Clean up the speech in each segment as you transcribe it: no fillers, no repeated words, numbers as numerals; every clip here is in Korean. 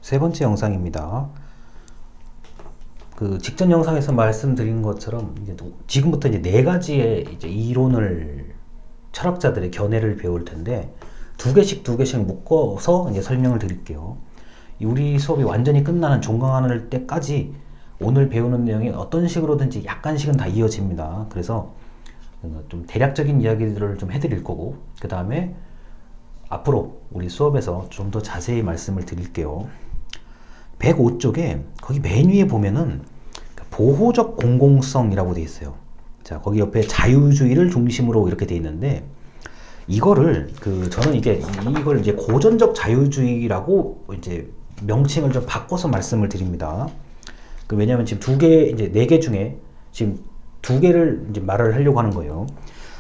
세 번째 영상입니다. 그 직전 영상에서 말씀드린 것처럼 지금부터 이제 네 가지의 이제 이론을 철학자들의 견해를 배울 텐데 두 개씩 묶어서 이제 설명을 드릴게요. 우리 수업이 완전히 끝나는 종강하는 때까지 오늘 배우는 내용이 어떤 식으로든지 약간씩은 다 이어집니다. 그래서 좀 대략적인 이야기들을 좀 해드릴 거고, 그 다음에 앞으로 우리 수업에서 좀 더 자세히 말씀을 드릴게요. 105쪽에 거기 맨 위에 보면은 보호적 공공성이라고 되어 있어요. 자, 거기 옆에 자유주의를 중심으로 이렇게 되어 있는데, 이거를 저는 이걸 이제 고전적 자유주의라고 이제 명칭을 좀 바꿔서 말씀을 드립니다. 왜냐하면 지금 네 개 중에 지금 두 개를 이제 말을 하려고 하는 거예요.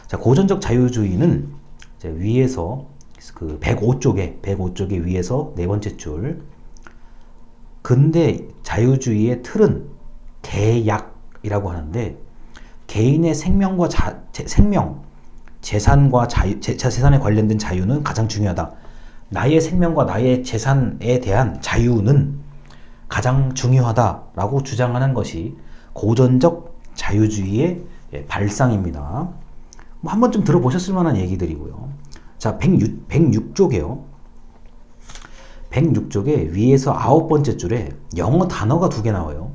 자, 고전적 자유주의는 이제 위에서 105쪽에 위에서 네 번째 줄, 근대 자유주의의 틀은 개약이라고 하는데, 개인의 생명과 재산에 관련된 자유는 가장 중요하다. 나의 생명과 나의 재산에 대한 자유는 가장 중요하다라고 주장하는 것이 고전적 자유주의의 발상입니다. 한 번쯤 들어보셨을 만한 얘기들이고요. 자, 106쪽에요. 106쪽에 위에서 9번째 줄에 영어 단어가 두 개 나와요.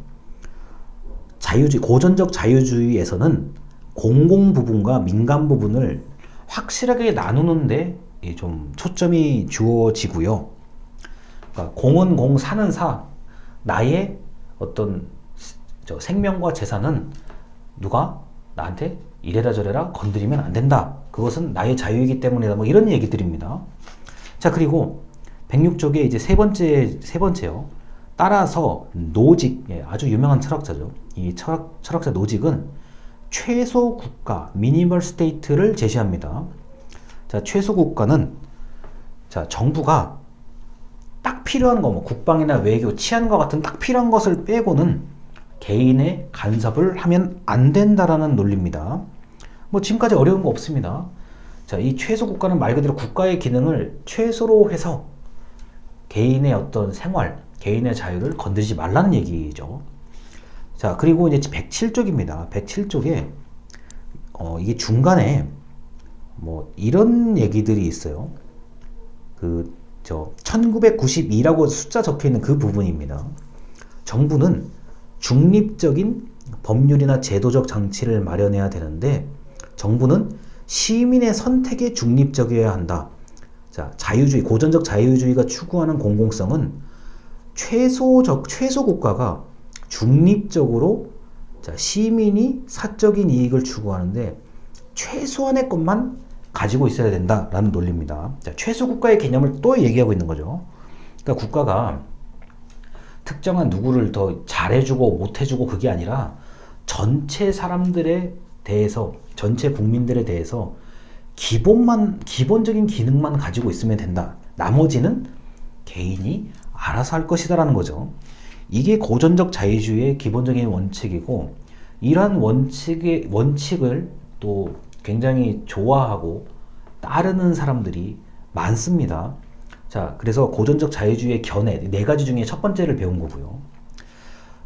고전적 자유주의에서는 공공 부분과 민간 부분을 확실하게 나누는데 좀 초점이 주어지고요. 그러니까 공은 공, 사는 사, 나의 어떤 생명과 재산은 누가 나한테 이래라 저래라 건드리면 안 된다. 그것은 나의 자유이기 때문이다. 뭐 이런 얘기들입니다. 자, 그리고 106쪽에 이제 세 번째요. 따라서 노직, 아주 유명한 철학자죠. 이 철학자 노직은 최소 국가, 미니멀 스테이트를 제시합니다. 자, 최소 국가는 정부가 딱 필요한 거, 국방이나 외교, 치안과 같은 딱 필요한 것을 빼고는 개인의 간섭을 하면 안 된다라는 논리입니다. 지금까지 어려운 거 없습니다. 자, 이 최소 국가는 말 그대로 국가의 기능을 최소로 해서 개인의 어떤 생활, 개인의 자유를 건드리지 말라는 얘기죠. 자, 그리고 이제 107쪽입니다. 107쪽에 이게 중간에 이런 얘기들이 있어요. 1992라고 숫자 적혀 있는 그 부분입니다. 정부는 중립적인 법률이나 제도적 장치를 마련해야 되는데, 정부는 시민의 선택에 중립적이어야 한다. 자, 고전적 자유주의가 추구하는 공공성은 최소 국가가 중립적으로 시민이 사적인 이익을 추구하는데 최소한의 것만 가지고 있어야 된다라는 논리입니다. 자, 최소 국가의 개념을 또 얘기하고 있는 거죠. 그러니까 국가가 특정한 누구를 더 잘해주고 못해주고 그게 아니라 전체 사람들에 대해서, 전체 국민들에 대해서 기본적인 기능만 가지고 있으면 된다. 나머지는 개인이 알아서 할 것이다 라는 거죠. 이게 고전적 자유주의의 기본적인 원칙이고, 이러한 원칙을 또 굉장히 좋아하고 따르는 사람들이 많습니다. 자, 그래서 고전적 자유주의의 견해 네 가지 중에 첫 번째를 배운 거고요.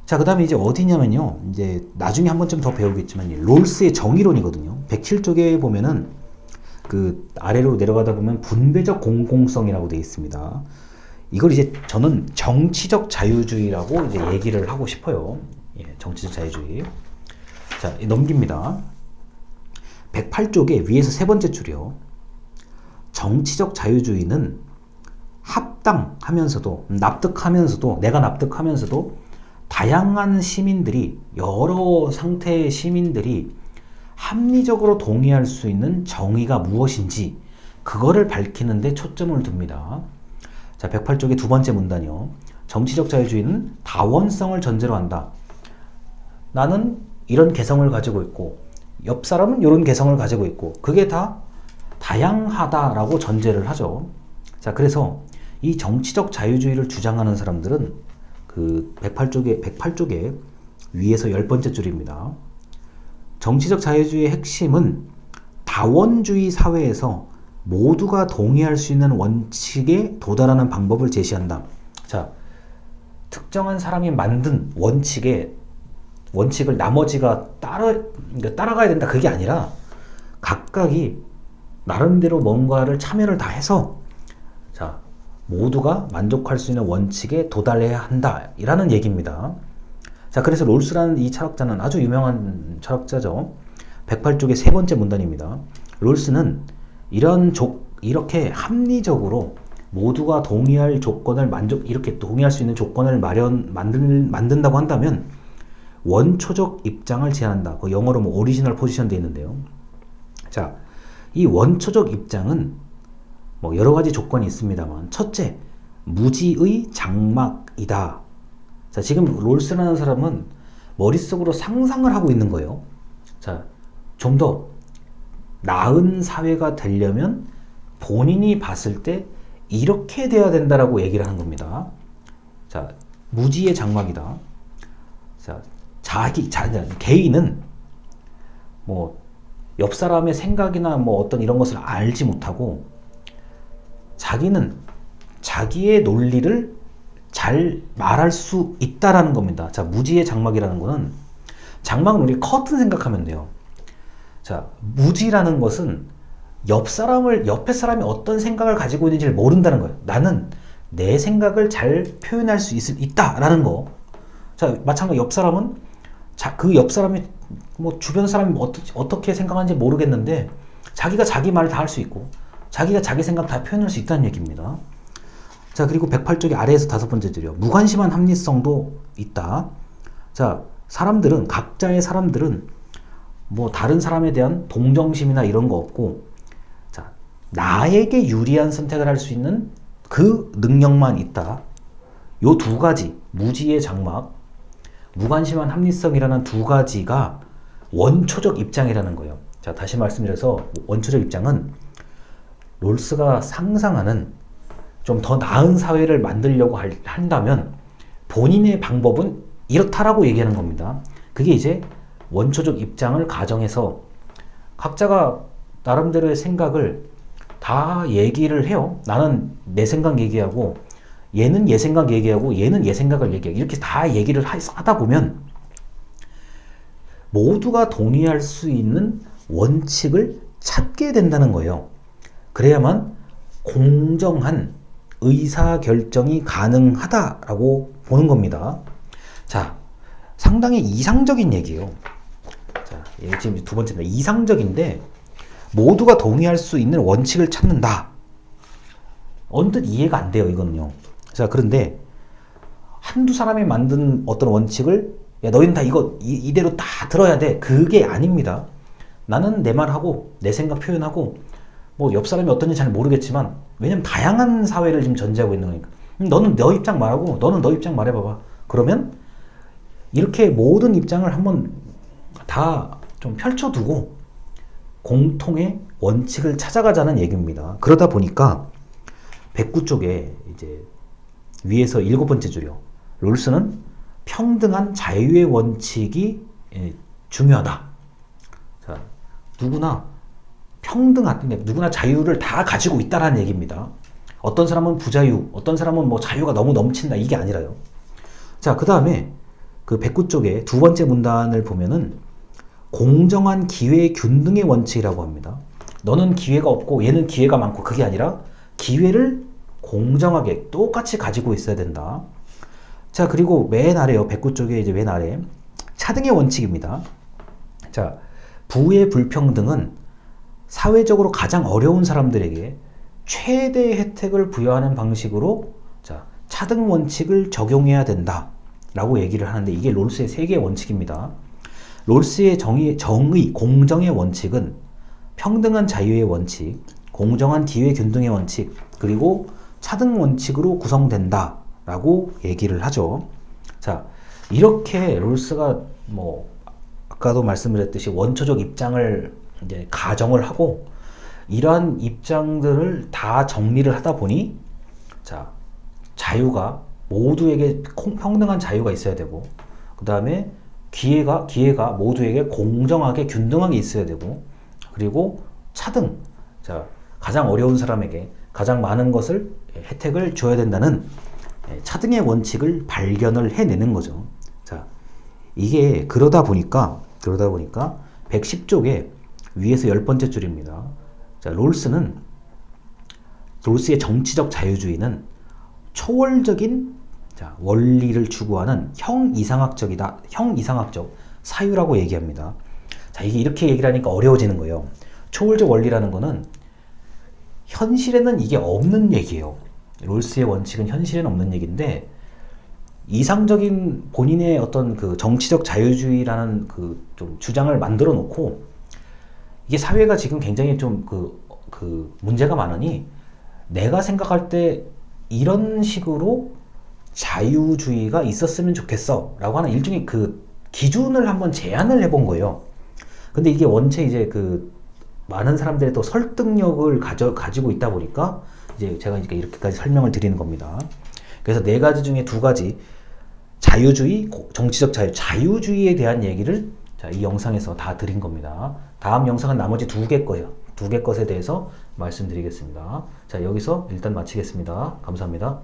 자, 그 다음에 이제 어디냐면요, 이제 나중에 한 번쯤 더 배우겠지만 롤스의 정의론이거든요. 107쪽에 보면은 아래로 내려가다 보면 분배적 공공성이라고 되어 있습니다. 이걸 이제 저는 정치적 자유주의라고 이제 얘기를 하고 싶어요. 정치적 자유주의. 자, 넘깁니다. 108쪽에 위에서 세 번째 줄이요. 정치적 자유주의는 합당하면서도, 내가 납득하면서도 다양한 시민들이, 여러 상태의 시민들이 합리적으로 동의할 수 있는 정의가 무엇인지 그거를 밝히는 데 초점을 둡니다. 자, 108쪽의 두 번째 문단이요. 정치적 자유주의는 다원성을 전제로 한다. 나는 이런 개성을 가지고 있고 옆 사람은 이런 개성을 가지고 있고 그게 다 다양하다라고 전제를 하죠. 자, 그래서 이 정치적 자유주의를 주장하는 사람들은 108쪽에 위에서 10번째 줄입니다. 정치적 자유주의의 핵심은 다원주의 사회에서 모두가 동의할 수 있는 원칙에 도달하는 방법을 제시한다. 자, 특정한 사람이 만든 원칙을 나머지가 그러니까 따라가야 된다 그게 아니라 각각이 나름대로 뭔가를 참여를 다 해서 자 모두가 만족할 수 있는 원칙에 도달해야 한다 이라는 얘기입니다. 자 그래서 롤스라는 이 철학자는 아주 유명한 철학자죠. 108쪽의 세 번째 문단입니다. 롤스는 이렇게 합리적으로 모두가 동의할 조건을 이렇게 동의할 수 있는 조건을 만든다고 한다면 원초적 입장을 제한한다. 그 영어로 뭐 오리지널 포지션 돼 있는데요. 자, 이 원초적 입장은 뭐 여러 가지 조건이 있습니다만 첫째, 무지의 장막이다. 자, 지금 롤스라는 사람은 머릿속으로 상상을 하고 있는 거예요. 자, 좀 더 나은 사회가 되려면 본인이 봤을 때 이렇게 돼야 된다라고 얘기를 하는 겁니다. 자, 무지의 장막이다. 자, 개인은 뭐 옆 사람의 생각이나 뭐 어떤 이런 것을 알지 못하고 자기는 자기의 논리를 잘 말할 수 있다라는 겁니다. 자, 무지의 장막이라는 거는 장막은 우리 커튼 생각하면 돼요. 자, 무지라는 것은 옆에 사람이 어떤 생각을 가지고 있는지를 모른다는 거예요. 나는 내 생각을 잘 표현할 수 있다라는 거. 자, 마찬가지로 옆 사람은 그 옆 사람이 뭐 주변 사람이 어떻게 생각하는지 모르겠는데 자기가 자기 말을 다 할 수 있고 자기가 자기 생각 다 표현할 수 있다는 얘기입니다. 자, 그리고 108쪽의 아래에서 다섯 번째 줄이요. 무관심한 합리성도 있다. 자, 각자의 사람들은 뭐 다른 사람에 대한 동정심이나 이런 거 없고 자, 나에게 유리한 선택을 할 수 있는 그 능력만 있다. 요 두 가지, 무지의 장막, 무관심한 합리성이라는 두 가지가 원초적 입장이라는 거예요. 자, 다시 말씀드려서 원초적 입장은 롤스가 상상하는 좀 더 나은 사회를 만들려고 한다면 본인의 방법은 이렇다라고 얘기하는 겁니다. 그게 이제 원초적 입장을 가정해서 각자가 나름대로의 생각을 다 얘기를 해요. 나는 내 생각 얘기하고 얘는 얘 생각 얘기하고 얘는 얘 생각을 얘기하고 이렇게 다 얘기를 하다 보면 모두가 동의할 수 있는 원칙을 찾게 된다는 거예요. 그래야만 공정한 의사결정이 가능하다라고 보는 겁니다. 자, 상당히 이상적인 얘기예요. 자, 지금 두 번째입니다. 이상적인데 모두가 동의할 수 있는 원칙을 찾는다. 언뜻 이해가 안 돼요, 이거는요. 자, 그런데 한두 사람이 만든 어떤 원칙을 야, 너희는 다 이대로 다 들어야 돼. 그게 아닙니다. 나는 내 말하고 내 생각 표현하고 뭐 옆 사람이 어떤지 잘 모르겠지만 왜냐면 다양한 사회를 지금 전제하고 있는 거니까 너는 너 입장 말하고 너는 너 입장 말해봐봐. 그러면 이렇게 모든 입장을 한번 다 좀 펼쳐두고 공통의 원칙을 찾아가자는 얘기입니다. 그러다 보니까 109쪽에 이제 위에서 일곱 번째 줄이요. 롤스는 평등한 자유의 원칙이 중요하다. 자, 누구나 자유를 다 가지고 있다라는 얘기입니다. 어떤 사람은 부자유, 어떤 사람은 뭐 자유가 너무 넘친다 이게 아니라요. 자, 그 다음에 그 109쪽에 두 번째 문단을 보면은 공정한 기회 균등의 원칙이라고 합니다. 너는 기회가 없고 얘는 기회가 많고 그게 아니라 기회를 공정하게 똑같이 가지고 있어야 된다. 자, 그리고 맨 아래요. 109쪽에 이제 맨 아래 차등의 원칙입니다. 자, 부의 불평등은 사회적으로 가장 어려운 사람들에게 최대 혜택을 부여하는 방식으로 자, 차등 원칙을 적용해야 된다 라고 얘기를 하는데 이게 롤스의 세 개의 원칙입니다. 롤스의 공정의 원칙은 평등한 자유의 원칙, 공정한 기회 균등의 원칙, 그리고 차등 원칙으로 구성된다 라고 얘기를 하죠. 자, 이렇게 롤스가 뭐 아까도 말씀드렸듯이 원초적 입장을 이제 가정을 하고 이러한 입장들을 다 정리를 하다 보니 자, 자유가 모두에게 평등한 자유가 있어야 되고 그 다음에 기회가 모두에게 공정하게 균등하게 있어야 되고 그리고 차등, 자, 가장 어려운 사람에게 가장 많은 것을 혜택을 줘야 된다는 차등의 원칙을 발견을 해내는 거죠. 자, 이게 그러다 보니까 110쪽에 위에서 10번째 줄입니다. 자, 롤스의 정치적 자유주의는 초월적인 원리를 추구하는 형이상학적 사유라고 얘기합니다. 자, 이게 이렇게 얘기를 하니까 어려워지는 거예요. 초월적 원리라는 거는 현실에는 이게 없는 얘기예요. 롤스의 원칙은 현실에는 없는 얘기인데, 이상적인 본인의 어떤 그 정치적 자유주의라는 그 좀 주장을 만들어 놓고, 이게 사회가 지금 굉장히 좀 그 문제가 많으니 내가 생각할 때 이런 식으로 자유주의가 있었으면 좋겠어 라고 하는 일종의 그 기준을 한번 제안을 해본 거예요. 근데 이게 원체 이제 그 많은 사람들의 또 설득력을 가지고 있다 보니까 이제 제가 이렇게까지 설명을 드리는 겁니다. 그래서 네 가지 중에 두 가지, 자유주의, 정치적 자유주의에 대한 얘기를 이 영상에서 다 드린 겁니다. 다음 영상은 나머지 두 개 것에 대해서 말씀드리겠습니다. 자, 여기서 일단 마치겠습니다. 감사합니다.